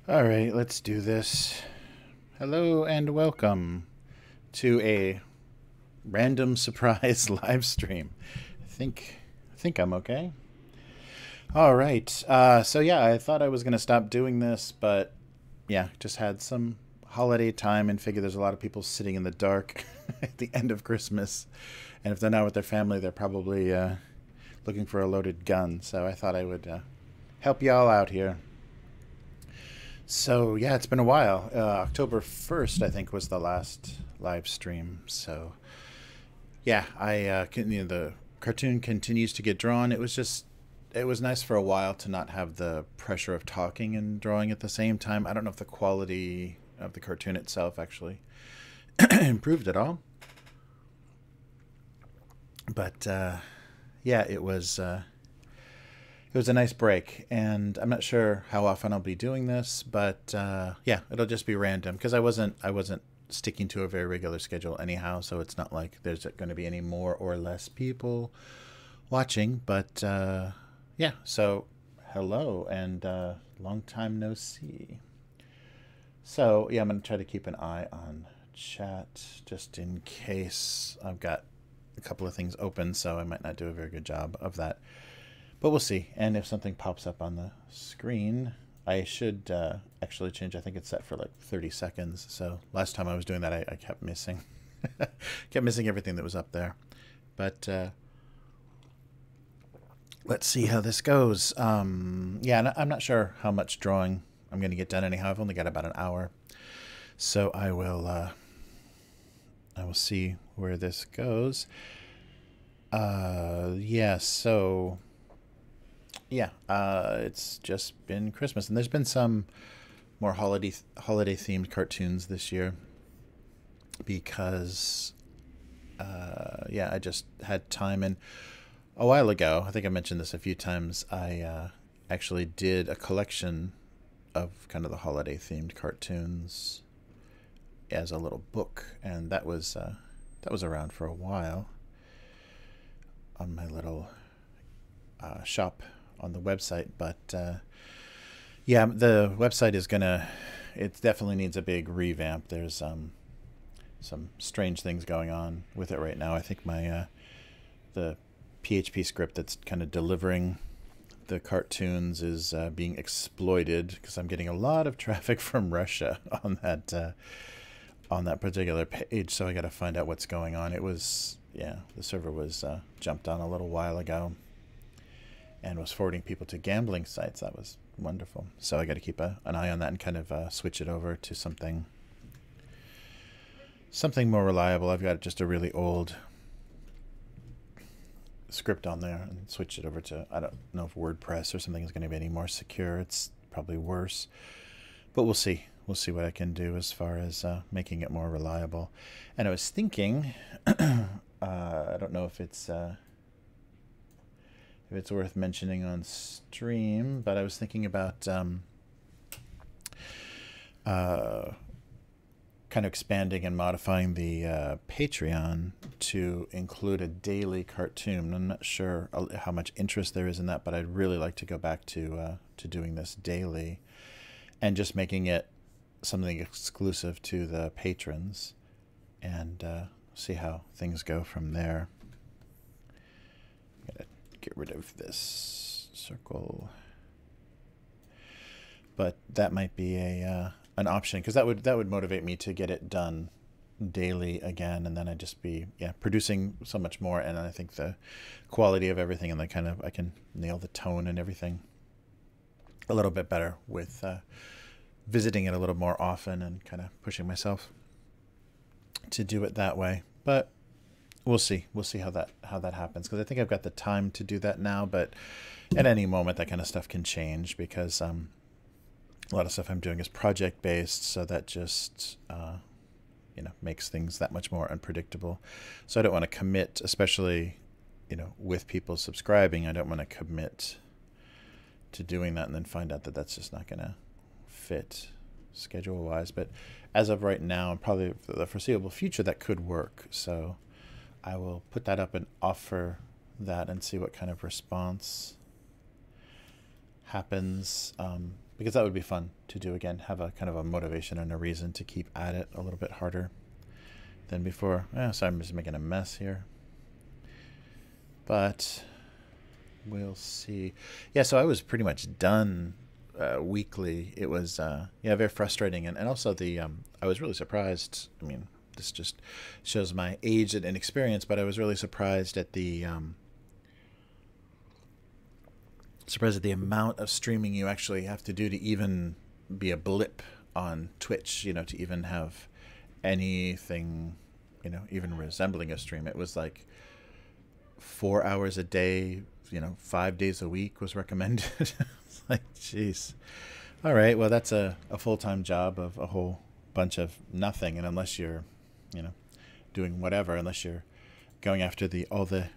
All right, let's do this. Hello and welcome to a random surprise live stream. I think I'm okay. All right. So yeah, I thought I was gonna stop doing this, but yeah, just had some holiday time and figured there's a lot of people sitting in the dark at the end of Christmas, and if they're not with their family, they're probably looking for a loaded gun. So I thought I would help y'all out here. So yeah, it's been a while. October 1st, I think, was the last live stream. So yeah, the cartoon continues to get drawn. It was nice for a while to not have the pressure of talking and drawing at the same time. I don't know if the quality of the cartoon itself actually improved at all, but yeah, it was a nice break, and I'm not sure how often I'll be doing this, but yeah, it'll just be random because I wasn't sticking to a very regular schedule anyhow, so it's not like there's going to be any more or less people watching. But yeah, so hello and long time no see. So yeah, I'm going to try to keep an eye on chat just in case. I've got a couple of things open, so I might not do a very good job of that. But we'll see. And if something pops up on the screen, I should actually change. I think it's set for like 30 seconds. So last time I was doing that, I kept missing. Kept missing everything that was up there. But let's see how this goes. Yeah, I'm not sure how much drawing I'm going to get done anyhow. I've only got about an hour. So I will see where this goes. Yeah, so... yeah, it's just been Christmas, and there's been some more holiday themed cartoons this year because yeah, I just had time. And a while ago, I think I mentioned this a few times, I actually did a collection of kind of the holiday themed cartoons as a little book, and that was around for a while on my little shop on the website. But yeah, the website is it definitely needs a big revamp. There's some strange things going on with it right now. I think my the PHP script that's kind of delivering the cartoons is being exploited because I'm getting a lot of traffic from Russia on that particular page. So I got to find out what's going on. It was, yeah, the server was jumped on a little while ago and was forwarding people to gambling sites. That was wonderful. So I got to keep an eye on that and kind of switch it over to something more reliable. I've got just a really old script on there and switch it over to, I don't know if WordPress or something is going to be any more secure. It's probably worse, but we'll see. We'll see what I can do as far as making it more reliable. And I was thinking, I don't know if it's worth mentioning on stream, but I was thinking about kind of expanding and modifying the Patreon to include a daily cartoon. I'm not sure how much interest there is in that, but I'd really like to go back to doing this daily and just making it something exclusive to the patrons, and see how things go from there. I'm gonna get rid of this circle, but that might be an option, because that would motivate me to get it done daily again, and then I'd just be producing so much more, and I think the quality of everything and the kind of, I can nail the tone and everything a little bit better with visiting it a little more often and kind of pushing myself to do it that way. But we'll see. We'll see how that happens, because I think I've got the time to do that now. But at any moment, that kind of stuff can change, because a lot of stuff I'm doing is project based, so that just makes things that much more unpredictable. So I don't want to commit, especially with people subscribing. I don't want to commit to doing that and then find out that that's just not going to fit schedule wise. But as of right now, and probably for the foreseeable future, that could work. So I will put that up and offer that and see what kind of response happens, because that would be fun to do again, have a kind of a motivation and a reason to keep at it a little bit harder than before. Sorry, I'm just making a mess here, but we'll see. Yeah, so I was pretty much done weekly. It was very frustrating, and also the I was really surprised. I mean, this just shows my age and inexperience, but I was really surprised at the amount of streaming you actually have to do to even be a blip on Twitch, to even have anything, even resembling a stream. It was like 4 hours a day, 5 days a week was recommended. It's like, jeez. All right, well, that's a full-time job of a whole bunch of nothing. And unless you're, doing whatever, unless you're going after all the,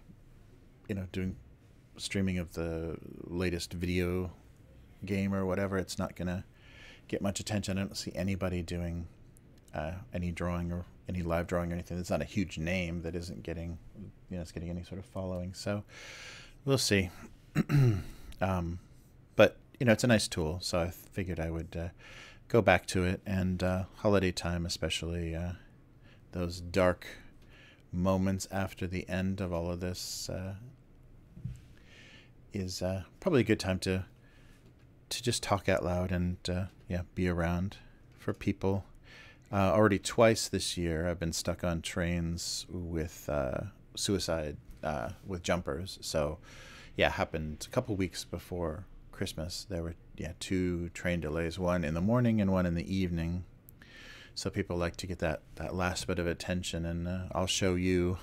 doing streaming of the latest video game or whatever, it's not going to get much attention. I don't see anybody doing any drawing or any live drawing or anything. It's not a huge name that isn't getting, it's getting any sort of following. So we'll see. But, it's a nice tool. So I figured I would go back to it. And holiday time, especially those dark moments after the end of all of this, is probably a good time to just talk out loud and be around for people. Already twice this year I've been stuck on trains with suicide with jumpers. So happened a couple weeks before Christmas. There were 2 train delays, one in the morning and one in the evening. So people like to get that last bit of attention, and I'll show you.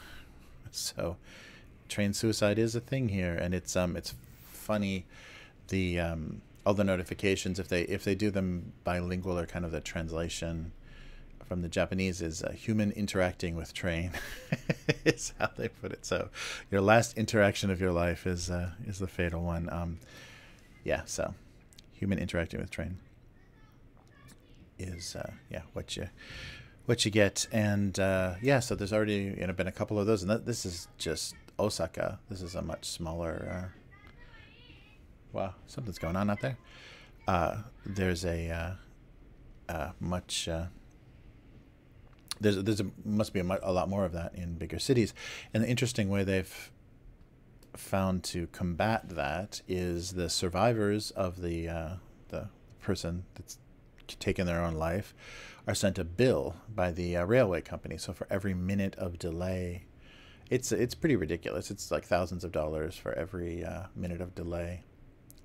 So train suicide is a thing here, and it's funny, the all the notifications, if they do them bilingual, or kind of the translation from the Japanese is human interacting with train is how they put it. So your last interaction of your life is the fatal one. So human interacting with train is what you get. And so there's already been a couple of those, and this is just Osaka. This is a much smaller wow, something's going on out there. There's a much must be a lot more of that in bigger cities. And the interesting way they've found to combat that is the survivors of the person that's taken their own life are sent a bill by the railway company. So for every minute of delay, it's pretty ridiculous. It's like thousands of dollars for every minute of delay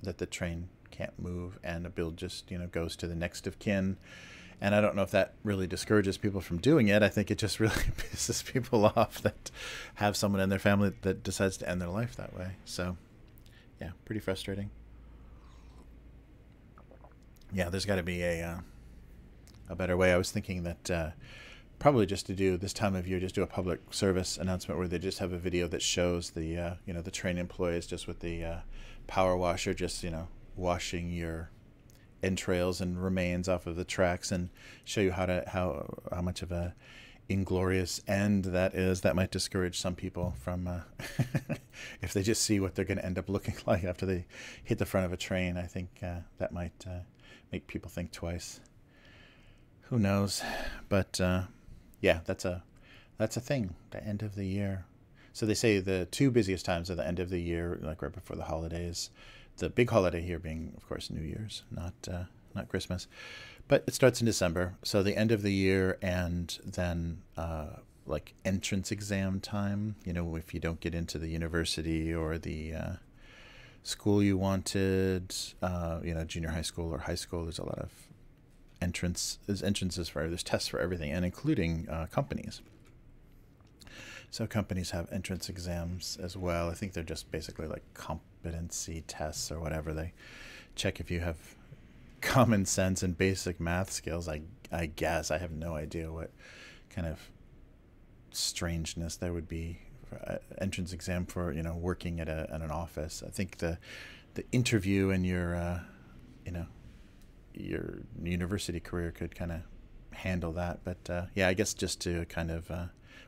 that the train can't move, and a bill just goes to the next of kin. And I don't know if that really discourages people from doing it. I think it just really pisses people off that have someone in their family that decides to end their life that way. So pretty frustrating. There's got to be a better way. I was thinking that probably just to do this time of year, just do a public service announcement where they just have a video that shows the the train employees just with the power washer, just washing your entrails and remains off of the tracks, and show you how much of a inglorious end that is. That might discourage some people from if they just see what they're going to end up looking like after they hit the front of a train. I think that might make people think twice. Who knows? But that's a thing, the end of the year. So they say the 2 busiest times are the end of the year, like right before the holidays. The big holiday here being, of course, New Year's, not Christmas. But it starts in December, so the end of the year, and then like entrance exam time. If you don't get into the university or the school you wanted, junior high school or high school. There's a lot of there's tests for everything, and including companies. So companies have entrance exams as well. I think they're just basically like competency tests or whatever. They check if you have common sense and basic math skills. I guess I have no idea what kind of strangeness there would be for entrance exam for working at an office. I think the interview and your your university career could kind of handle that. But I guess just to kind of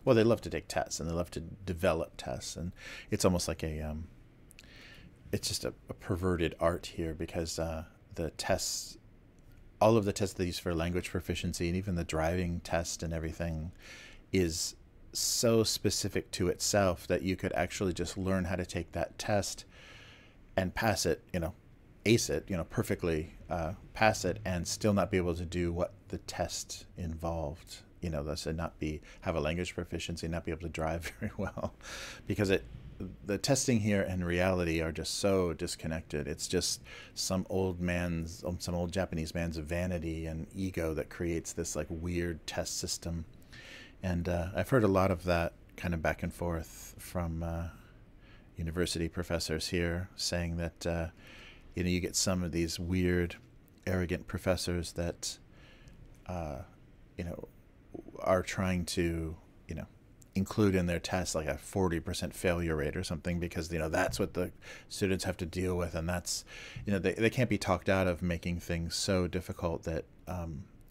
they love to take tests and they love to develop tests, and it's almost like it's just a perverted art here, because the tests, all of the tests they use for language proficiency and even the driving test and everything is so specific to itself that you could actually just learn how to take that test and pass it, ace it, perfectly pass it, and still not be able to do what the test involved. Thus not have a language proficiency, not be able to drive very well, because the testing here and reality are just so disconnected. It's just some old Japanese man's vanity and ego that creates this like weird test system. And I've heard a lot of that kind of back and forth from university professors here, saying that you get some of these weird, arrogant professors that are trying to include in their tests like a 40% failure rate or something, because that's what the students have to deal with, and that's they can't be talked out of making things so difficult that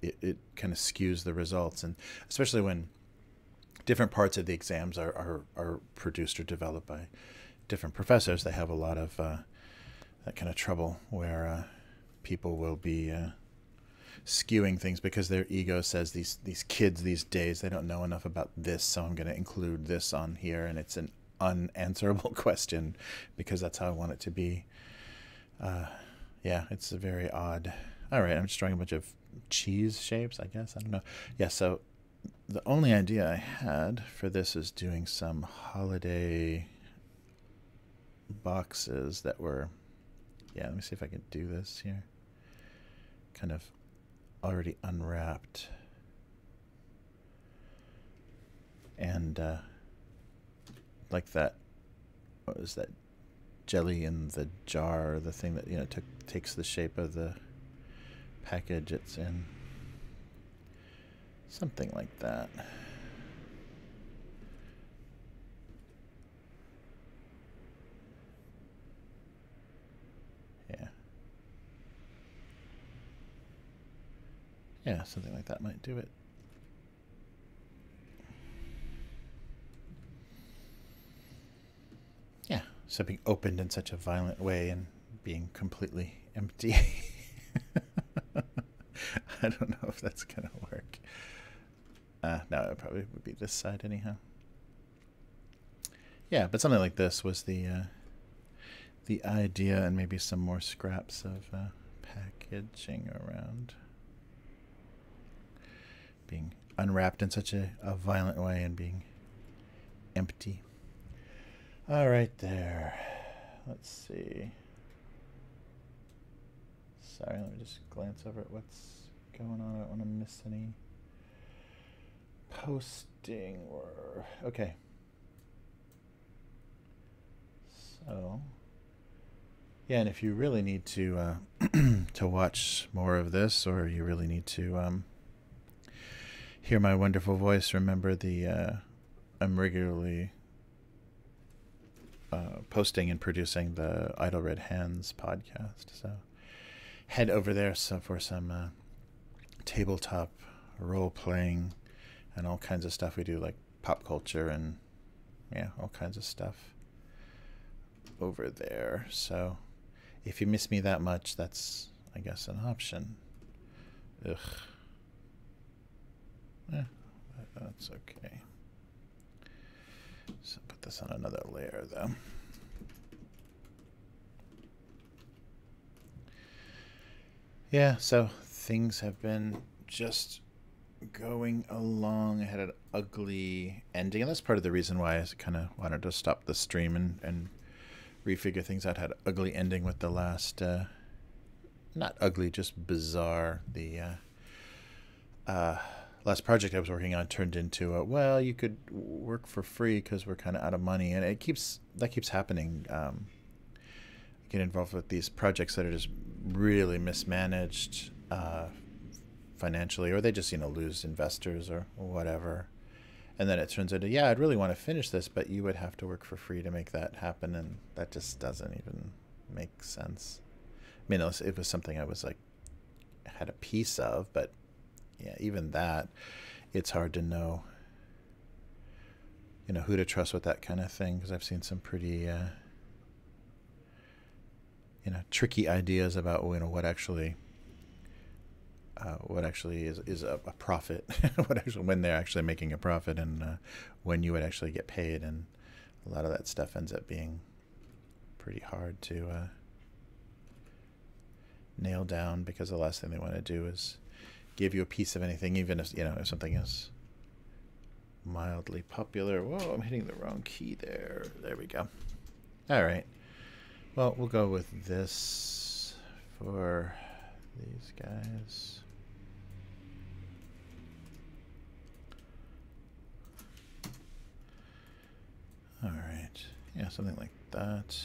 it kind of skews the results. And especially when different parts of the exams are produced or developed by different professors, they have a lot of that kind of trouble where people will be skewing things because their ego says these kids these days, they don't know enough about this, so I'm going to include this on here, and it's an unanswerable question because that's how I want it to be. It's a very odd. All right, I'm just drawing a bunch of cheese shapes, I guess. I don't know. Yeah, so the only idea I had for this is doing some holiday boxes that were, let me see if I can do this here. Kind of already unwrapped. And like that, what was that? Jelly in the jar, the thing that, takes the shape of the package it's in. Something like that. Yeah, something like that might do it. Yeah, so being opened in such a violent way and being completely empty. I don't know if that's going to work. No, it probably would be this side anyhow. Yeah, but something like this was the idea, and maybe some more scraps of packaging around. Being unwrapped in such a violent way and being empty. All right, there. Let's see. Sorry, let me just glance over at what's going on. I don't want to miss any posting or... Okay. So... Yeah, and if you really need to to watch more of this, or you really need to hear my wonderful voice, remember I'm regularly posting and producing the Idle Red Hands podcast. So head over there for some tabletop role-playing and all kinds of stuff. We do like pop culture and all kinds of stuff over there. So if you miss me that much, that's, I guess, an option. Ugh. That's okay. So put this on another layer, though. Yeah, so things have been just going along. I had an ugly ending, and that's part of the reason why I kind of wanted to stop the stream and refigure things out. Had an ugly ending with the last, not ugly, just bizarre. The last project I was working on turned into a, well, you could work for free because we're kind of out of money, and that keeps happening. Get involved with these projects that are just really mismanaged financially, or they just lose investors or whatever, and then it turns into, yeah, I'd really want to finish this, but you would have to work for free to make that happen, and that just doesn't even make sense. I mean, it was something I was like had a piece of, but yeah, even that, it's hard to know, who to trust with that kind of thing, because I've seen some pretty tricky ideas about what actually is a profit, when they're actually making a profit, and when you would actually get paid, and a lot of that stuff ends up being pretty hard to nail down, because the last thing they want to do is give you a piece of anything, even if if something is mildly popular. Whoa, I'm hitting the wrong key there. There we go. All right. Well, we'll go with this for these guys. All right. Yeah, something like that.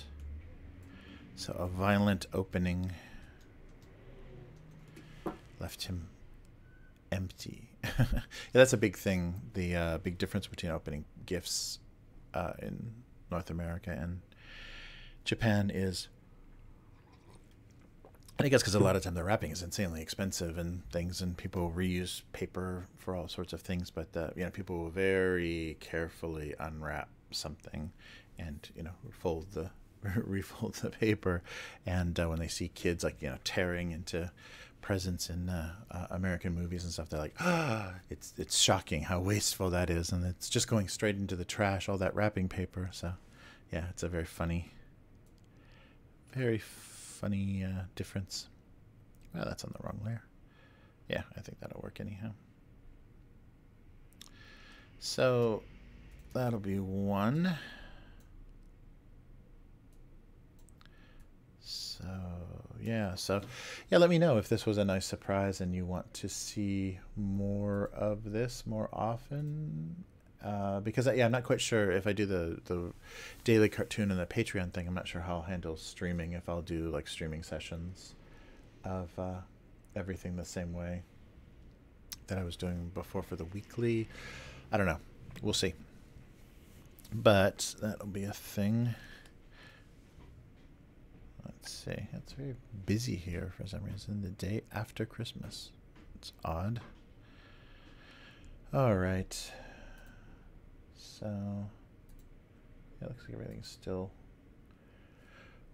So a violent opening left him empty. Yeah, that's a big thing. The big difference between opening gifts in North America and Japan is, I think it's because a lot of time the wrapping is insanely expensive and things, and people reuse paper for all sorts of things. But people will very carefully unwrap something, and refold the paper. And when they see kids tearing into presents in American movies and stuff, they're like, it's shocking how wasteful that is, and it's just going straight into the trash, all that wrapping paper. So yeah, it's a very funny difference. Well, that's on the wrong layer. Yeah, I think that'll work anyhow. So that'll be one. So yeah, let me know if this was a nice surprise and you want to see more of this more often. Because I'm not quite sure if I do the daily cartoon and the Patreon thing. I'm not sure how I'll handle streaming, if I'll do like streaming sessions of everything the same way that I was doing before for the weekly. I don't know. We'll see. But that'll be a thing. Let's see. It's very busy here for some reason. The day after Christmas. It's odd. All right. So, yeah, looks like everything's still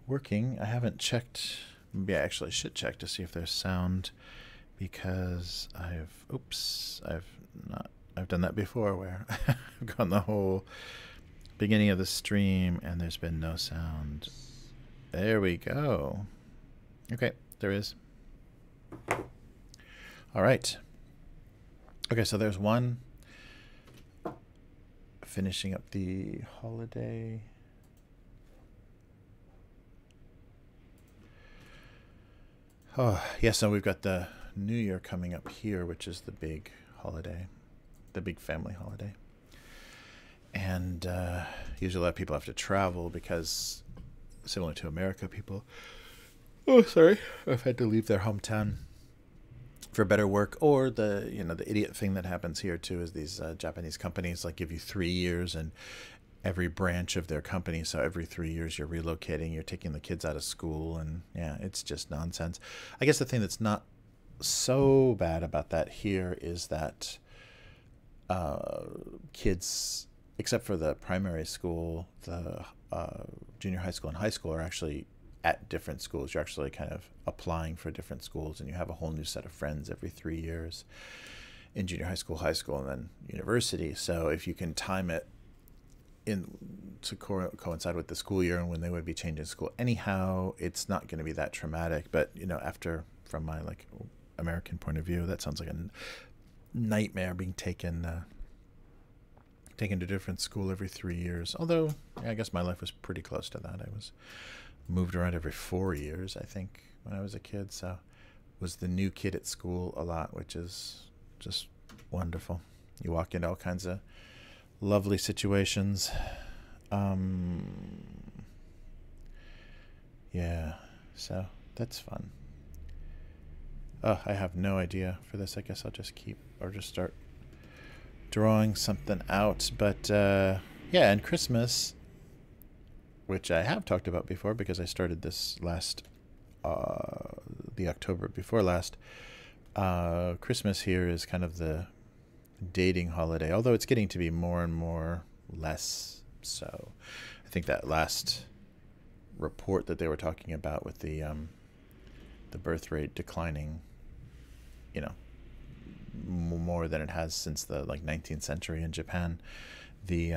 working. I haven't checked. Maybe I actually should check to see if there's sound, because I've done that before where I've gone the whole beginning of the stream and there's been no sound. There we go. Okay, there is. All right. Okay, so there's one. Finishing up the holiday. Oh, yeah, so we've got the New Year coming up here, which is the big holiday, the big family holiday. And usually a lot of people have to travel because, similar to America, people, have had to leave their hometown for better work, or the idiot thing that happens here too is these Japanese companies give you 3 years and every branch of their company, so every 3 years you're relocating, you're taking the kids out of school, and yeah, it's just nonsense. I guess the thing that's not so bad about that here is that kids, except for the primary school, the junior high school and high school, are actually at different schools. You're actually kind of applying for different schools, and you have a whole new set of friends every 3 years in junior high school, and then university. So if you can time it in to coincide with the school year and when they would be changing school anyhow, it's not going to be that traumatic. But from my American point of view, that sounds like a nightmare, being taken taken to different school every 3 years. Although, I guess my life was pretty close to that. I was moved around every 4 years, I think, when I was a kid. So was the new kid at school a lot, which is just wonderful. You walk into all kinds of lovely situations. Yeah, so that's fun. I have no idea for this. I guess I'll just start drawing something out. But yeah, and Christmas, which I have talked about before because I started this the October before last. Christmas here is kind of the dating holiday, although it's getting to be more and more less so. I think that last report that they were talking about with the birth rate declining, more than it has since the 19th century in Japan. The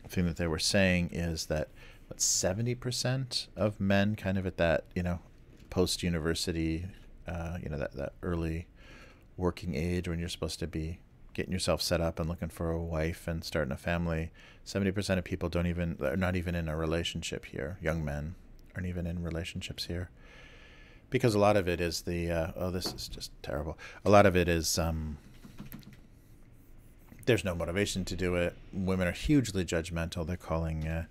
thing that they were saying is that 70% of men kind of at that, post-university, that early working age when you're supposed to be getting yourself set up and looking for a wife and starting a family, 70% of people are not even in a relationship here. Young men aren't even in relationships here. Because a lot of it is this is just terrible. A lot of it is there's no motivation to do it. Women are hugely judgmental. They're calling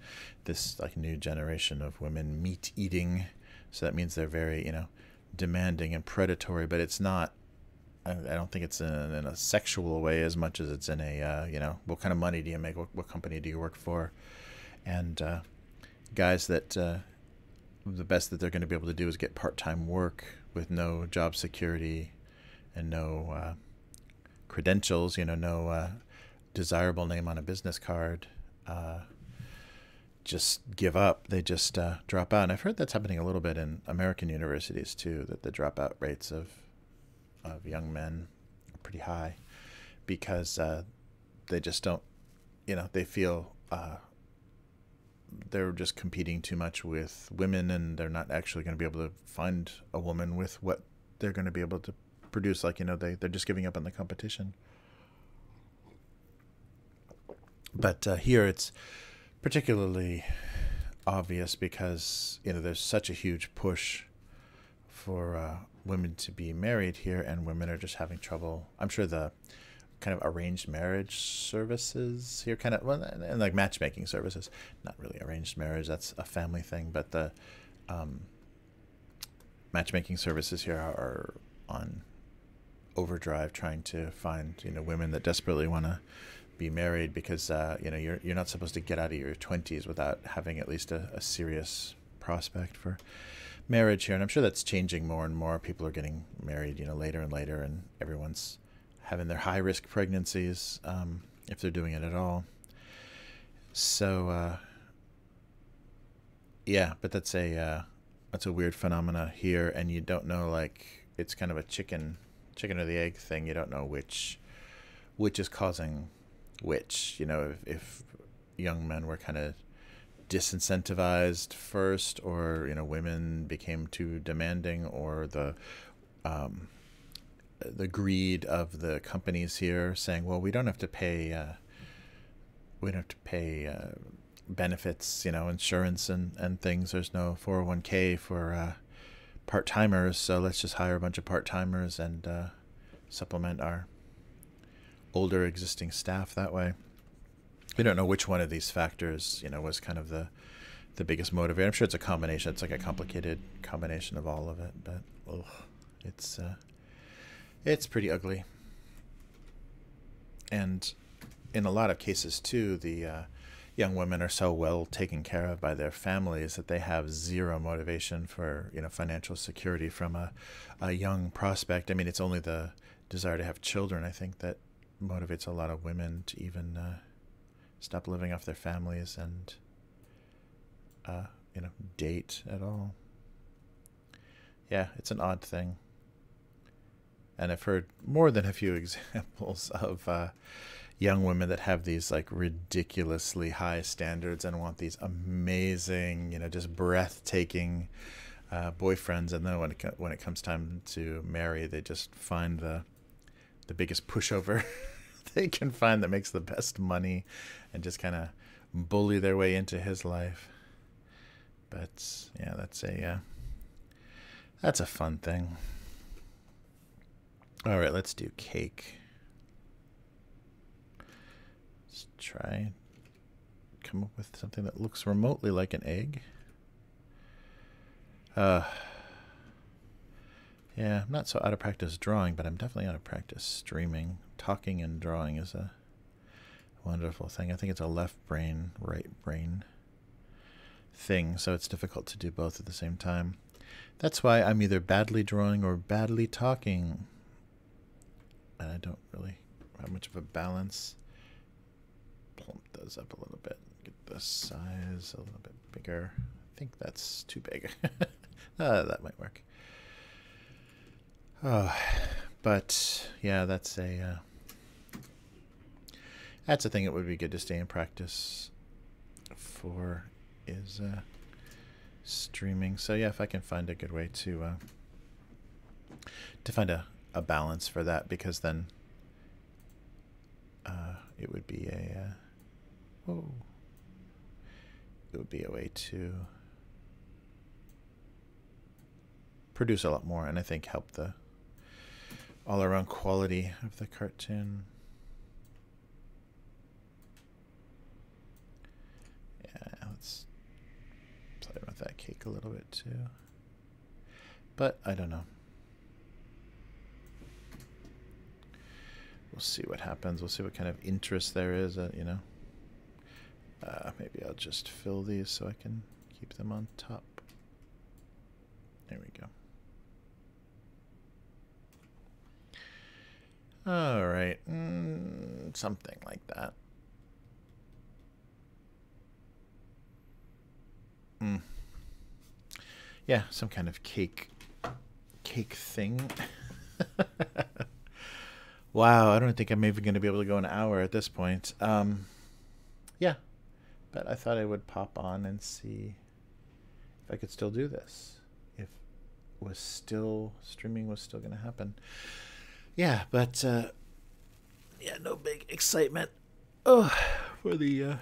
this new generation of women meat eating. So that means they're very, demanding and predatory, but it's not, I don't think it's in a sexual way as much as it's in a, what kind of money do you make? What company do you work for? And guys that the best that they're going to be able to do is get part-time work with no job security and no credentials, no desirable name on a business card. Just give up. They just drop out. And I've heard that's happening a little bit in American universities too, that the dropout rates of young men are pretty high because they just don't, they feel they're just competing too much with women, and they're not actually going to be able to find a woman with what they're going to be able to produce. They're just giving up on the competition. But here it's particularly obvious because, there's such a huge push for women to be married here, and women are just having trouble. I'm sure the kind of arranged marriage services here and matchmaking services, not really arranged marriage, that's a family thing, but the matchmaking services here are on overdrive trying to find women that desperately want to be married because you're not supposed to get out of your 20s without having at least a serious prospect for marriage here. And I'm sure that's changing more and more. People are getting married later and later, and everyone's having their high-risk pregnancies, if they're doing it at all. So, yeah, but that's a weird phenomena here, and you don't know, it's kind of a chicken or the egg thing. You don't know which is causing which. If young men were kind of disincentivized first, or women became too demanding, or the greed of the companies here saying, well, we don't have to pay benefits, insurance and things. There's no 401k for part-timers, so let's just hire a bunch of part-timers and supplement our older existing staff that way. We don't know which one of these factors, was kind of the biggest motivator. I'm sure it's a combination. It's a complicated combination of all of it, but it's pretty ugly. And in a lot of cases too, the young women are so well taken care of by their families that they have zero motivation for financial security from a young prospect. I mean, it's only the desire to have children, I think, that motivates a lot of women to even stop living off their families and date at all. Yeah, it's an odd thing. And I've heard more than a few examples of young women that have these ridiculously high standards and want these amazing, just breathtaking boyfriends, and then when it comes time to marry, they just find the biggest pushover they can find that makes the best money and just kind of bully their way into his life. But yeah, that's a fun thing. All right, let's do cake. Let's try come up with something that looks remotely like an egg. Yeah, I'm not so out of practice drawing, but I'm definitely out of practice streaming. Talking and drawing is a wonderful thing. I think it's a left brain, right brain thing, so it's difficult to do both at the same time. That's why I'm either badly drawing or badly talking. And I don't really have much of a balance. Plump those up a little bit. Get the size a little bit bigger. I think that's too big. That might work. Oh, but yeah, that's a thing that would be good to stay in practice for is streaming. So yeah, if I can find a good way to find a balance for that, because then it would be a way to produce a lot more, and I think help the all-around quality of the cartoon. Yeah, let's play with that cake a little bit too. But I don't know. We'll see what happens. We'll see what kind of interest there is, you know. Maybe I'll just fill these so I can keep them on top. There we go. All right, something like that. Yeah, some kind of cake thing. Wow, I don't think I'm even going to be able to go an hour at this point. Yeah, but I thought I would pop on and see if I could still do this. If streaming was still going to happen. Yeah, but yeah, no big excitement. Oh, for the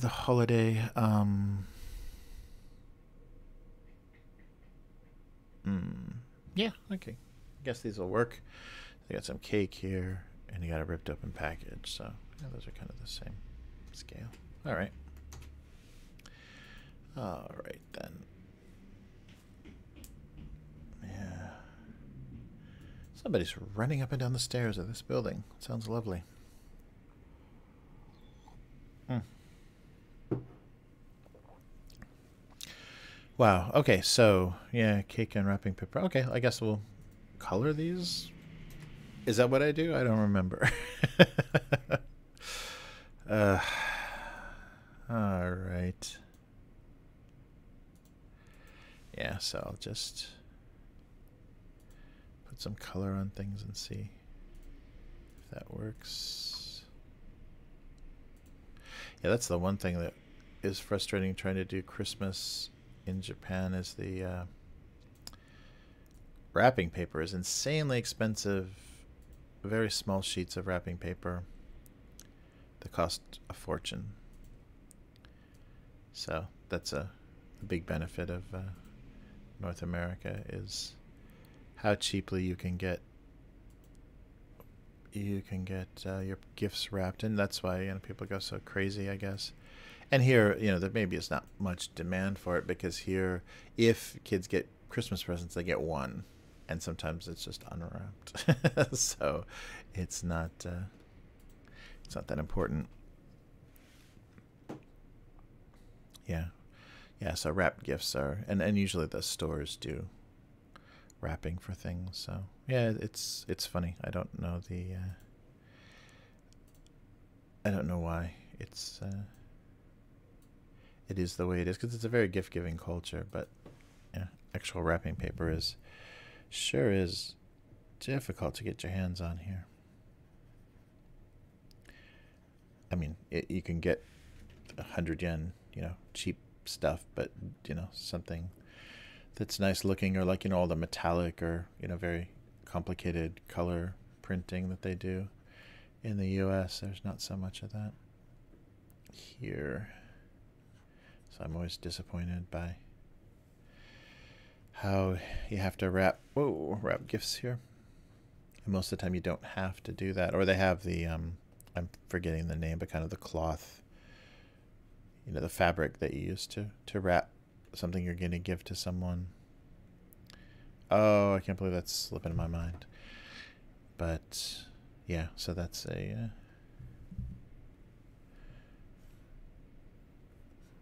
holiday. Yeah, okay. I guess these will work. I got some cake here, and you got a ripped open package. So yeah, those are kind of the same scale. All right. All right then. Yeah. Somebody's running up and down the stairs of this building. Sounds lovely. Wow. Okay, so yeah, cake and wrapping paper. Okay, I guess we'll color these. Is that what I do? I don't remember. All right. Yeah, so I'll just put some color on things and see if that works. Yeah, that's the one thing that is frustrating trying to do Christmas in Japan is the wrapping paper is insanely expensive. Very small sheets of wrapping paper that cost a fortune. So that's a big benefit of North America is how cheaply you can get your gifts wrapped, and that's why people go so crazy, I guess. And here, there maybe is not much demand for it because here, if kids get Christmas presents, they get one, and sometimes it's just unwrapped. So it's not that important. Yeah. So wrapped gifts are, and usually the stores do wrapping for things. So yeah, it's funny. I don't know why it is the way it is, because it's a very gift-giving culture. But yeah, actual wrapping paper sure is difficult to get your hands on here. I mean, you can get 100 yen, cheap stuff, but something that's nice looking, or like all the metallic or very complicated color printing that they do in the US. There's not so much of that here. So I'm always disappointed by how you have to wrap gifts here. And most of the time you don't have to do that. Or they have the, I'm forgetting the name, but kind of the cloth, you know, the fabric that you use to wrap something you're going to give to someone. Oh, I can't believe that's slipping my mind. But yeah, so that's a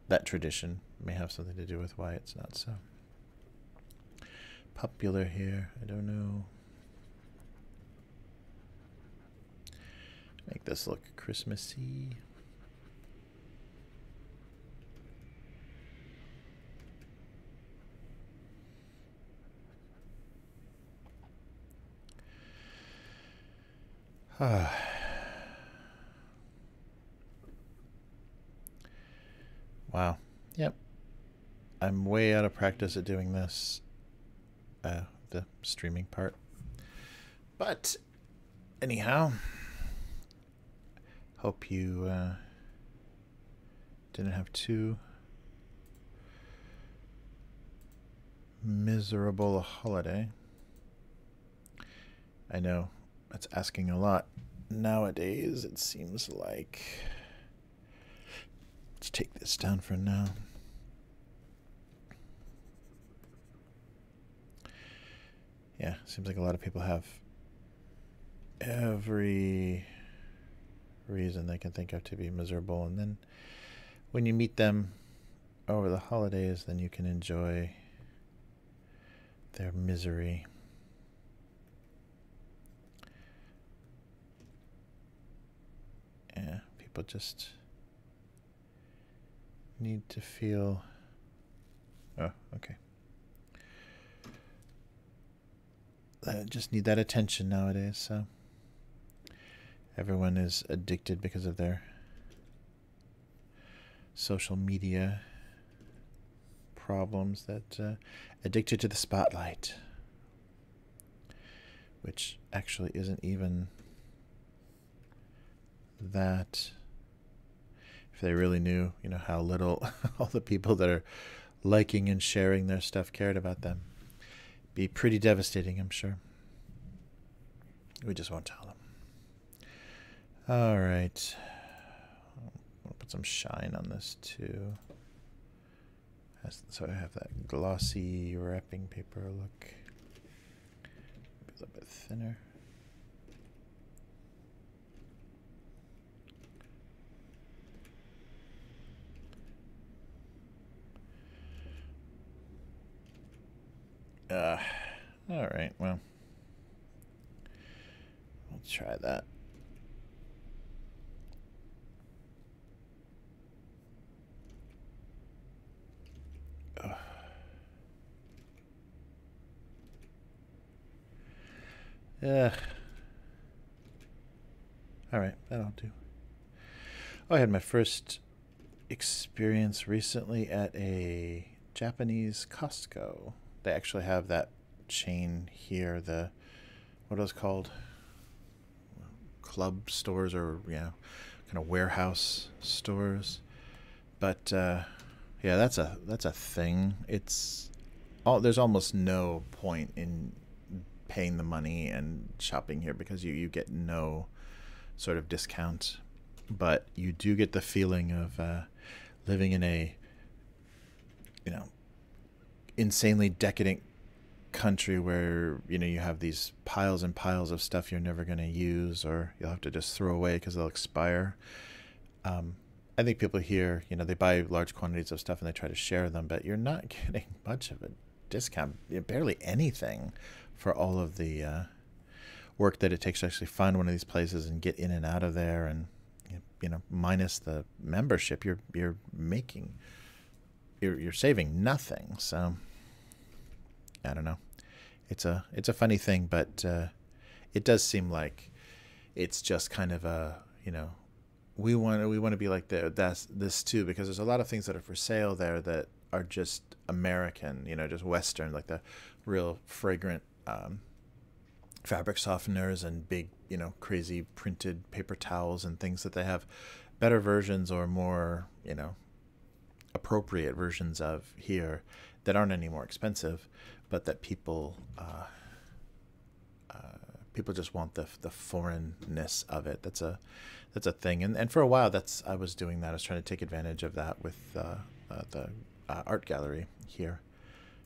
that tradition may have something to do with why it's not so popular here. I don't know. Make this look Christmassy. Wow. Yep. I'm way out of practice at doing this. The streaming part. But anyhow, hope you didn't have too miserable a holiday. I know that's asking a lot nowadays, it seems like. Let's take this down for now. Yeah, seems like a lot of people have every reason they can think of to be miserable, and then when you meet them over the holidays, then you can enjoy their misery. Yeah, people just need to feel... Oh, okay. Just need that attention nowadays, so everyone is addicted because of their social media problems, that addicted to the spotlight, which actually isn't even that. If they really knew, you know, how little all the people that are liking and sharing their stuff cared about them, be pretty devastating, I'm sure. We just won't tell them. All right. I'll put some shine on this too. So I have that glossy wrapping paper look. Maybe a little bit thinner. All right, well, we'll try that. Yeah. All right, that'll do. Oh, I had my first experience recently at a Japanese Costco. They actually have that chain here, the, what is it called? Club stores, or yeah, kind of warehouse stores. But yeah, that's a thing. It's all, there's almost no point in paying the money and shopping here because you get no sort of discount, but you do get the feeling of living in a, you know, insanely decadent country where, you know, you have these piles and piles of stuff you're never going to use, or you'll have to just throw away because they'll expire. I think people here, you know, they buy large quantities of stuff and they try to share them, but you're not getting much of a discount, barely anything, for all of the work that it takes to actually find one of these places and get in and out of there. And, you know, minus the membership, you're making, you're saving nothing. So I don't know. It's a funny thing, but it does seem like it's just kind of a, you know, we want to be like this too, because there's a lot of things that are for sale there that are just American, you know, just Western, like the real fragrant fabric softeners and big, crazy printed paper towels and things, that they have better versions or more, appropriate versions of here that aren't any more expensive, but that people people just want the foreignness of it. That's a thing, and for a while I was doing that. I was trying to take advantage of that with the art gallery here.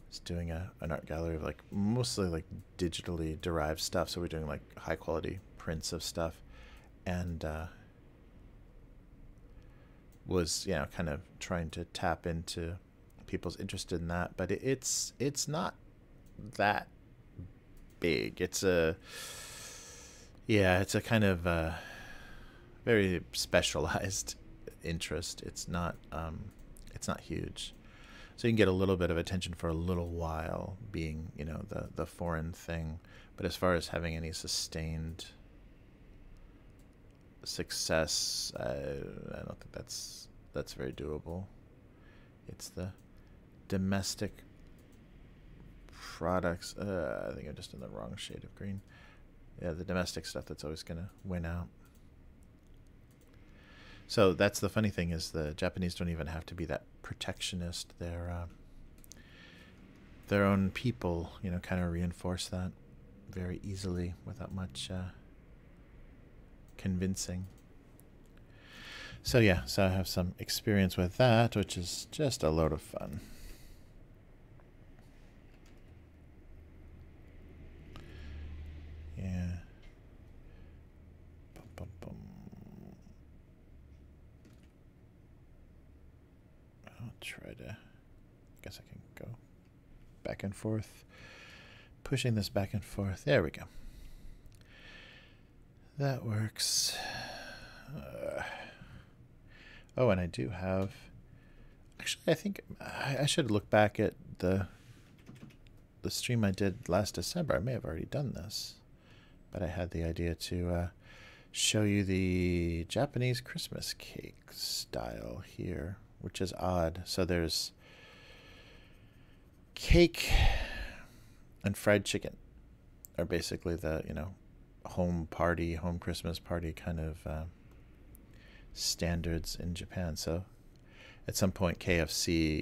It's doing an art gallery of mostly digitally derived stuff. So we're doing high quality prints of stuff, and was kind of trying to tap into people's interest in that. But it's not that big. It's a kind of very specialized interest. It's not huge. So you can get a little bit of attention for a little while, being, the foreign thing. But as far as having any sustained success, I don't think that's very doable. It's the domestic products. I think I'm just in the wrong shade of green. Yeah, the domestic stuff that's always going to win out. So that's the funny thing, is the Japanese don't even have to be that protectionist. Their own people, kind of reinforce that very easily without much convincing. So yeah, so I have some experience with that, which is just a load of fun. Yeah. Bum, bum, bum. I'll try to, I guess I can go back and forth, pushing this back and forth. There we go. That works. Oh, and I do have, actually, I think I should look back at the stream I did last December. I may have already done this, but I had the idea to show you the Japanese Christmas cake style here, which is odd. So there's cake and fried chicken are basically the, home Christmas party kind of standards in Japan. So at some point KFC,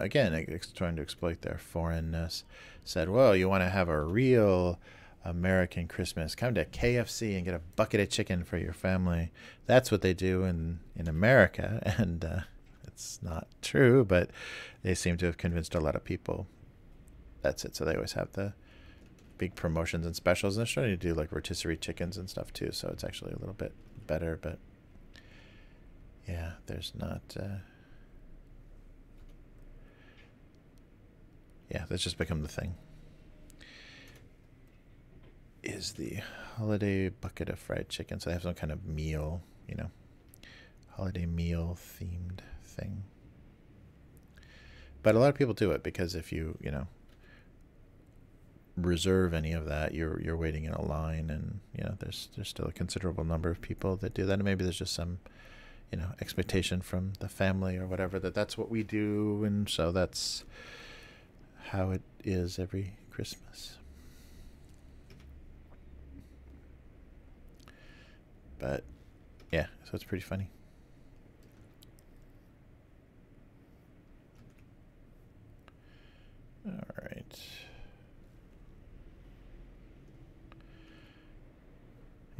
again, trying to exploit their foreignness, said, well, you want to have a real American Christmas, come to KFC and get a bucket of chicken for your family. That's what they do in America, and it's not true, but they seem to have convinced a lot of people that's it. So they always have the big promotions and specials, and they're starting to do rotisserie chickens and stuff too, so it's actually a little bit better. But yeah, there's not yeah, that's just become the thing, is the holiday bucket of fried chicken. So they have some kind of meal, holiday meal themed thing. But a lot of people do it because if you, reserve any of that, you're waiting in a line, and there's still a considerable number of people that do that, and maybe there's just some expectation from the family or whatever that's what we do, and so that's how it is every Christmas. But yeah, so it's pretty funny. All right.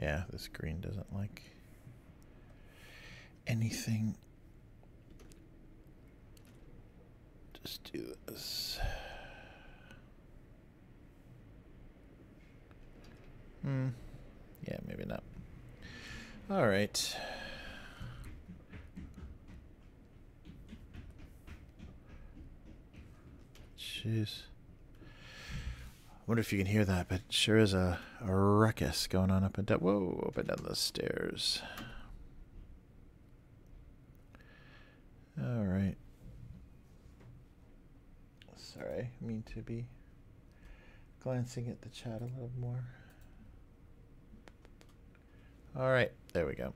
Yeah, this green doesn't like anything. Just do this. Yeah, maybe not. All right. Jeez. I wonder if you can hear that, but sure is a ruckus going on up and down. Whoa, up and down the stairs. All right. Sorry, I mean to be glancing at the chat a little more. All right, there we go.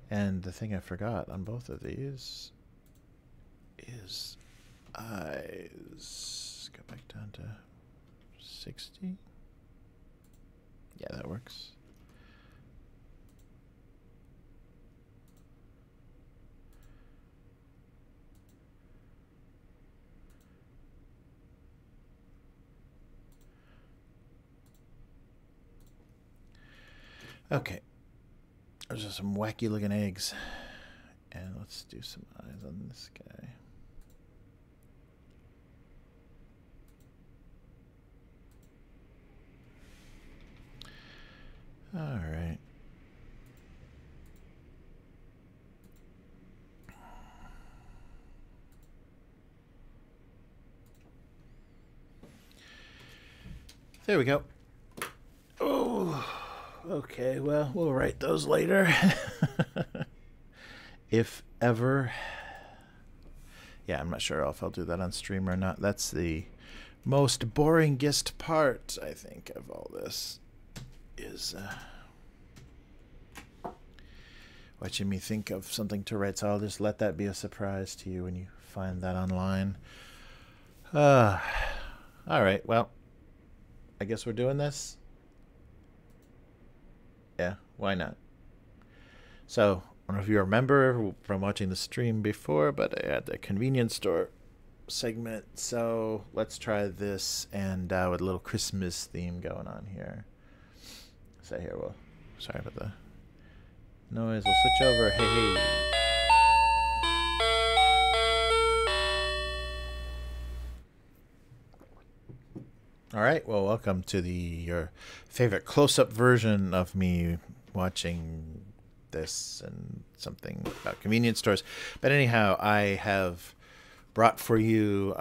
And the thing I forgot on both of these is eyes. Go back down to 60. Yeah, that works. Okay. Those are some wacky looking eggs. And let's do some eyes on this guy. All right. There we go. Oh, okay. Well, we'll write those later. If ever. Yeah, I'm not sure if I'll do that on stream or not. That's the most boringest part, I think, of all this. Is watching me think of something to write, so I'll just let that be a surprise to you when you find that online. All right, well, I guess we're doing this. Yeah, why not? So, I don't know if you remember from watching the stream before, but I had the convenience store segment, so let's try this, and with a little Christmas theme going on here. So here, well, sorry about the noise. We'll switch over. Hey, hey. All right. Well, welcome to your favorite close-up version of me watching this and something about convenience stores. But anyhow, I have brought for you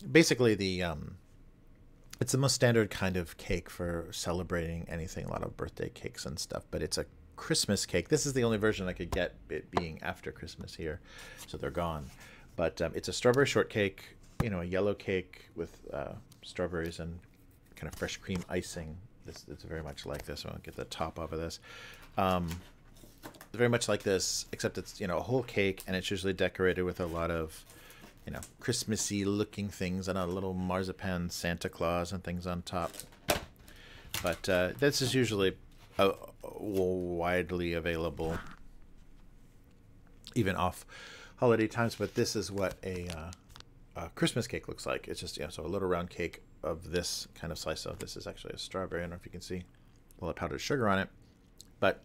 basically it's the most standard kind of cake for celebrating anything, a lot of birthday cakes and stuff, but it's a Christmas cake. This is the only version I could get, it being after Christmas here, so they're gone. But it's a strawberry shortcake, you know, a yellow cake with strawberries and kind of fresh cream icing. It's very much like this. I'll get the top off of this. It's very much like this, except it's, you know, a whole cake, and it's usually decorated with a lot of, you know, Christmassy looking things and a little marzipan Santa Claus and things on top. But this is usually widely available, even off holiday times. But this is what a Christmas cake looks like. It's just, you know, so a little round cake of this kind of slice. So this is actually a strawberry. I don't know if you can see a lot of powdered sugar on it, but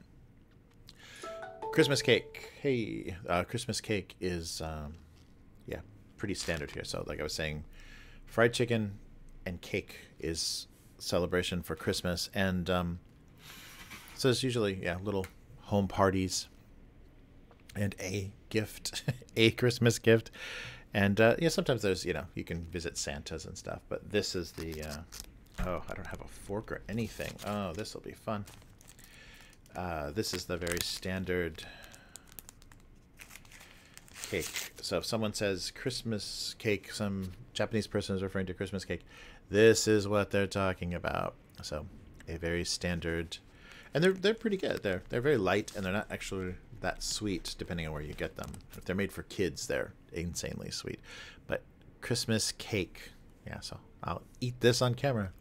Christmas cake. Hey, Christmas cake is yeah, pretty standard here. So like I was saying, fried chicken and cake is celebration for Christmas, and so it's usually, yeah, little home parties and a gift, a Christmas gift, and yeah, sometimes there's, you know, you can visit Santas and stuff, but this is the oh, I don't have a fork or anything. Oh, this will be fun. This is the very standard cake. So if someone says Christmas cake, some Japanese person is referring to Christmas cake, this is what they're talking about. So a very standard, and they're pretty good. They're very light, and they're not actually that sweet depending on where you get them. If they're made for kids, they're insanely sweet. But Christmas cake, yeah. So I'll eat this on camera.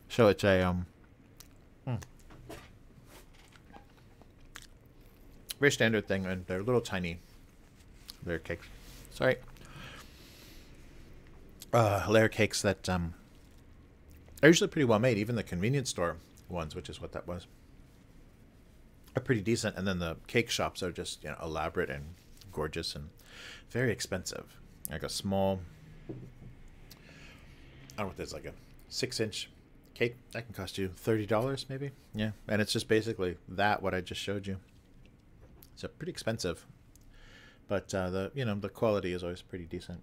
So it's a very standard thing, and they're little tiny layer cakes. Sorry. Layer cakes that are usually pretty well made. Even the convenience store ones, which is what that was, are pretty decent. And then the cake shops are just, you know, elaborate and gorgeous and very expensive. Like a small, I don't know what this is, like a 6-inch cake that can cost you $30 maybe. Yeah, and it's just basically that what I just showed you. So pretty expensive, but the, you know, the quality is always pretty decent.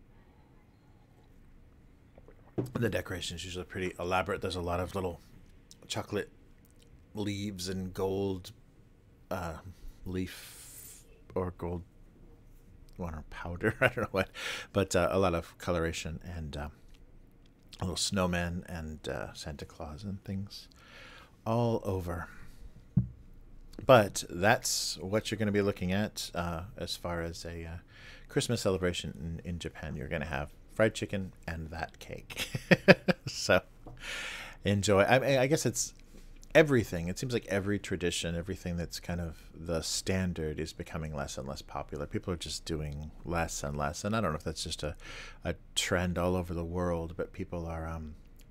The decoration is usually pretty elaborate. There's a lot of little chocolate leaves and gold leaf or gold or powder. I don't know what, but a lot of coloration and a little snowman and Santa Claus and things all over. But that's what you're going to be looking at as far as a Christmas celebration in Japan. You're going to have fried chicken and that cake. So, enjoy. I guess it's everything. It seems like every tradition, everything that's kind of the standard is becoming less and less popular. People are just doing less and less. And I don't know if that's just a trend all over the world, but people are,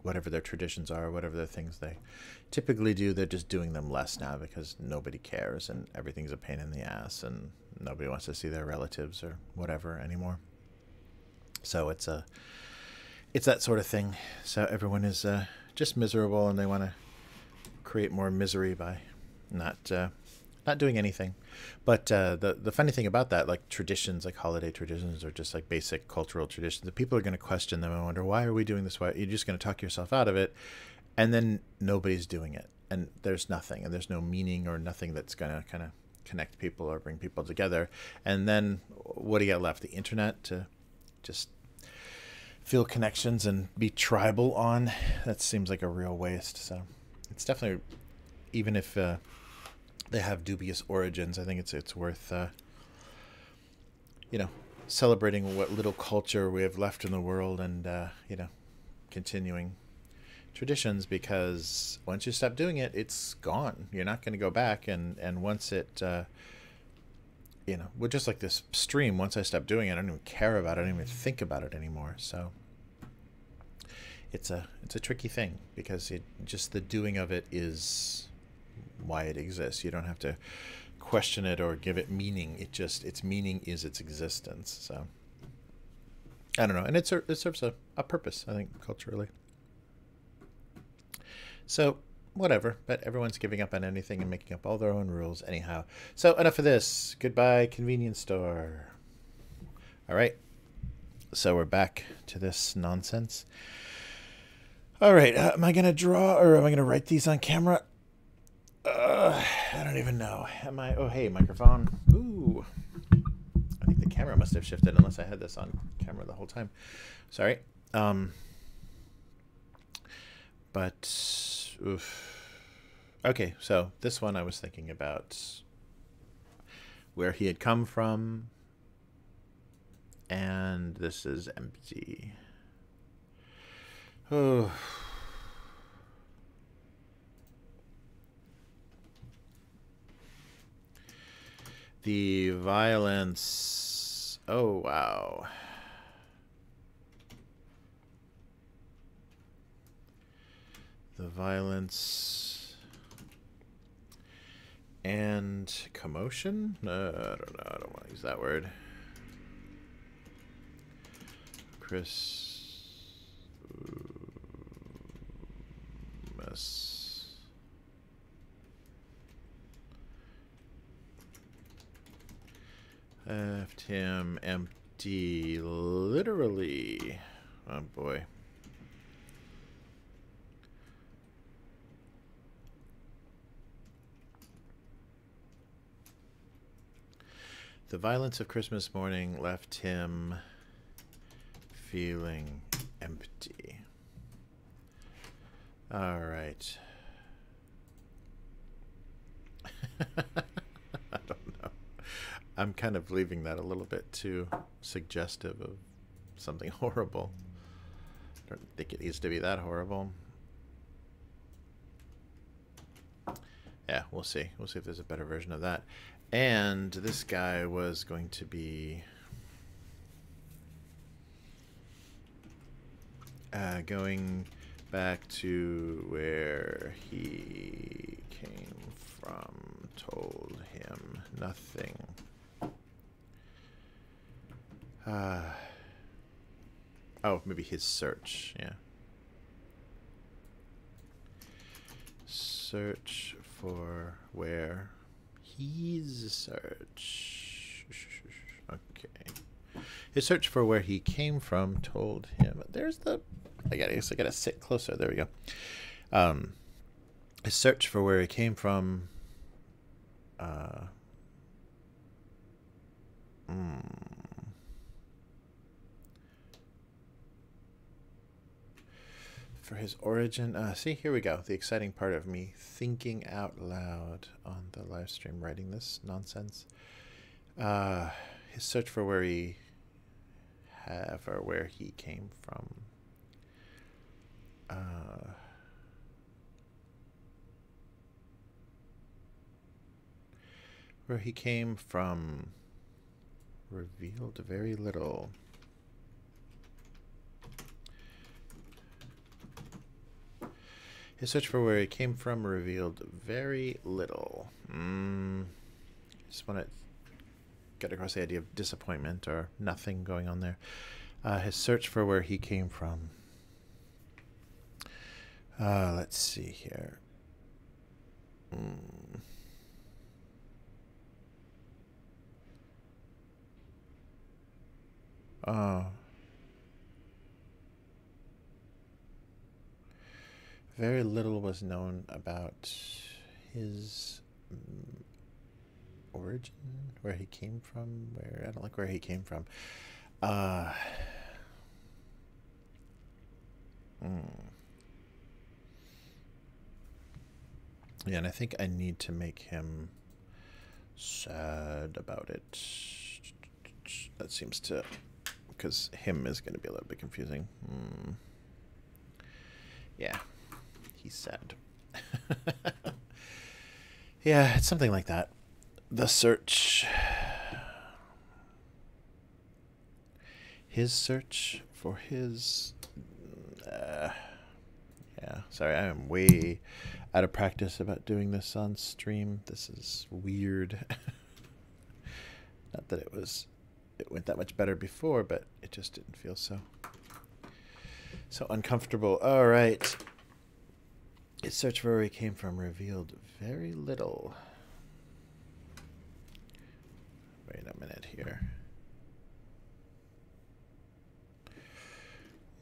whatever their traditions are, whatever the things they typically do, they're just doing them less now because nobody cares and everything's a pain in the ass and nobody wants to see their relatives or whatever anymore. So it's that sort of thing. So everyone is just miserable and they want to create more misery by not doing anything. But the funny thing about that, like traditions, like holiday traditions, or just like basic cultural traditions, that people are going to question them and wonder, why are we doing this? Why you're just going to talk yourself out of it, and then nobody's doing it, and there's nothing, and there's no meaning or nothing that's going to kind of connect people or bring people together. And then what do you got left? The internet to just feel connections and be tribal on. That seems like a real waste. So it's definitely, even if they have dubious origins, I think it's worth celebrating what little culture we have left in the world, and continuing traditions, because once you stop doing it, it's gone. You're not going to go back, and once it well, just like this stream, once I stop doing it, I don't even care about it. I don't even think about it anymore. So it's a tricky thing, because just the doing of it is why it exists. You don't have to question it or give it meaning. Its meaning is its existence. So I don't know, and it serves a purpose, I think, culturally. So whatever, but everyone's giving up on anything and making up all their own rules anyhow. So enough of this. Goodbye, convenience store. All right, so we're back to this nonsense. All right, am I gonna draw or am I gonna write these on camera? I don't even know. Am I? Oh, hey, microphone. Ooh, I think the camera must have shifted, unless I had this on camera the whole time. Sorry. But oof. Okay, so this one I was thinking about where he had come from, and this is empty. Oh. The violence. Oh, wow. The violence and commotion? I don't know. I don't want to use that word. Christmas. Left him empty, literally. Oh boy. The violence of Christmas morning left him feeling empty. All right. I don't know. I'm kind of leaving that a little bit too suggestive of something horrible. I don't think it needs to be that horrible. Yeah, we'll see. We'll see if there's a better version of that. And this guy was going to be going back to where he came from, told him nothing. Oh, maybe his search, yeah. Search for where he's search. Okay. His search for where he came from told him. There's the. I guess I gotta sit closer. There we go. His search for where he came from. For his origin. See, here we go. The exciting part of me thinking out loud on the live stream, writing this nonsense. His search for where he came from. where he came from revealed very little. His search for where he came from revealed very little. Just want to get across the idea of disappointment or nothing going on there. His search for where he came from. Let's see here. Very little was known about his origin, where he came from. Where I don't like where he came from. Yeah, and I think I need to make him sad about it. That seems to, because him is going to be a little bit confusing. Yeah, he's sad. Yeah, it's something like that. The search. His search for his... yeah, sorry, I am way out of practice about doing this on stream. This is weird. Not that it went that much better before, but it just didn't feel so uncomfortable. All right. His search for where he came from revealed very little. Wait a minute here.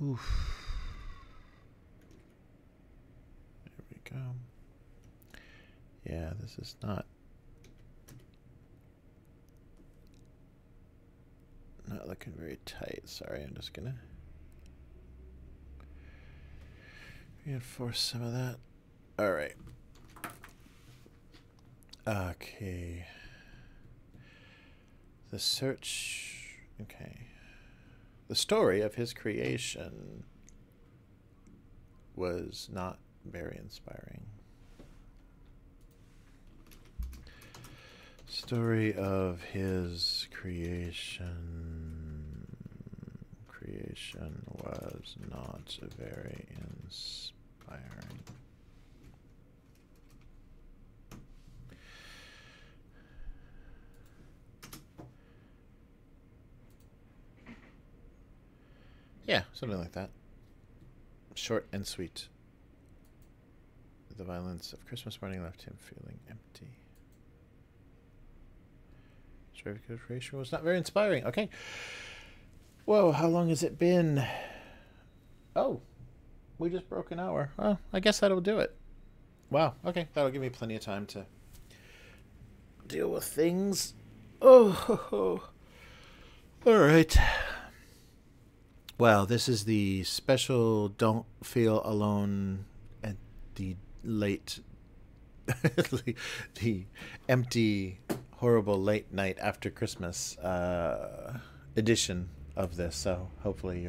Oof. There we go. Yeah, this is not looking very tight. Sorry, I'm just gonna reinforce some of that. All right. Okay. The search. Okay. The story of his creation was not very inspiring. Story of his creation was not very inspiring. Yeah, something like that. Short and sweet. The violence of Christmas morning left him feeling empty. Story of creation was not very inspiring. Okay. Whoa, how long has it been? Oh, we just broke an hour. Well, I guess that'll do it. Wow, okay. That'll give me plenty of time to deal with things. Oh. All right. Well, this is the special Don't Feel Alone at the late, the empty, horrible late night after Christmas edition of this. So hopefully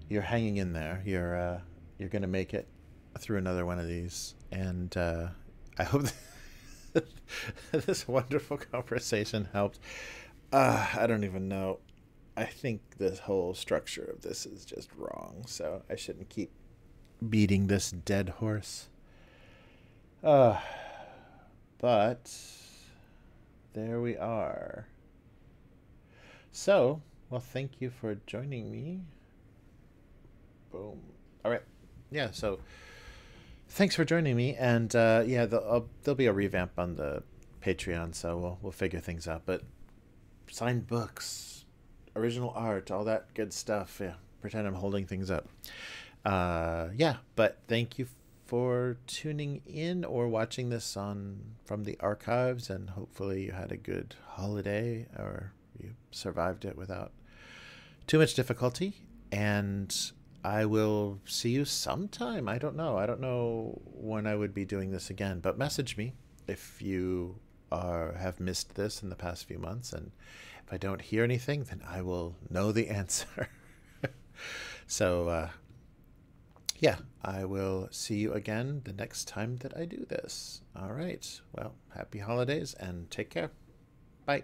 you're hanging in there. You're going to make it through another one of these, and I hope that this wonderful conversation helped. I don't even know. I think this whole structure of this is just wrong, so I shouldn't keep beating this dead horse. But there we are. So, well, thank you for joining me. Boom. All right. Yeah, so thanks for joining me, and yeah, there'll be a revamp on the Patreon, so we'll figure things out. But signed books, original art, all that good stuff. Yeah, pretend I'm holding things up. Yeah, but thank you for tuning in or watching this from the archives, and hopefully you had a good holiday or you survived it without too much difficulty. And I will see you sometime. I don't know when I would be doing this again, but message me if you have missed this in the past few months, and if I don't hear anything, then I will know the answer. So yeah, I will see you again the next time that I do this. All right. Well, happy holidays and take care. Bye.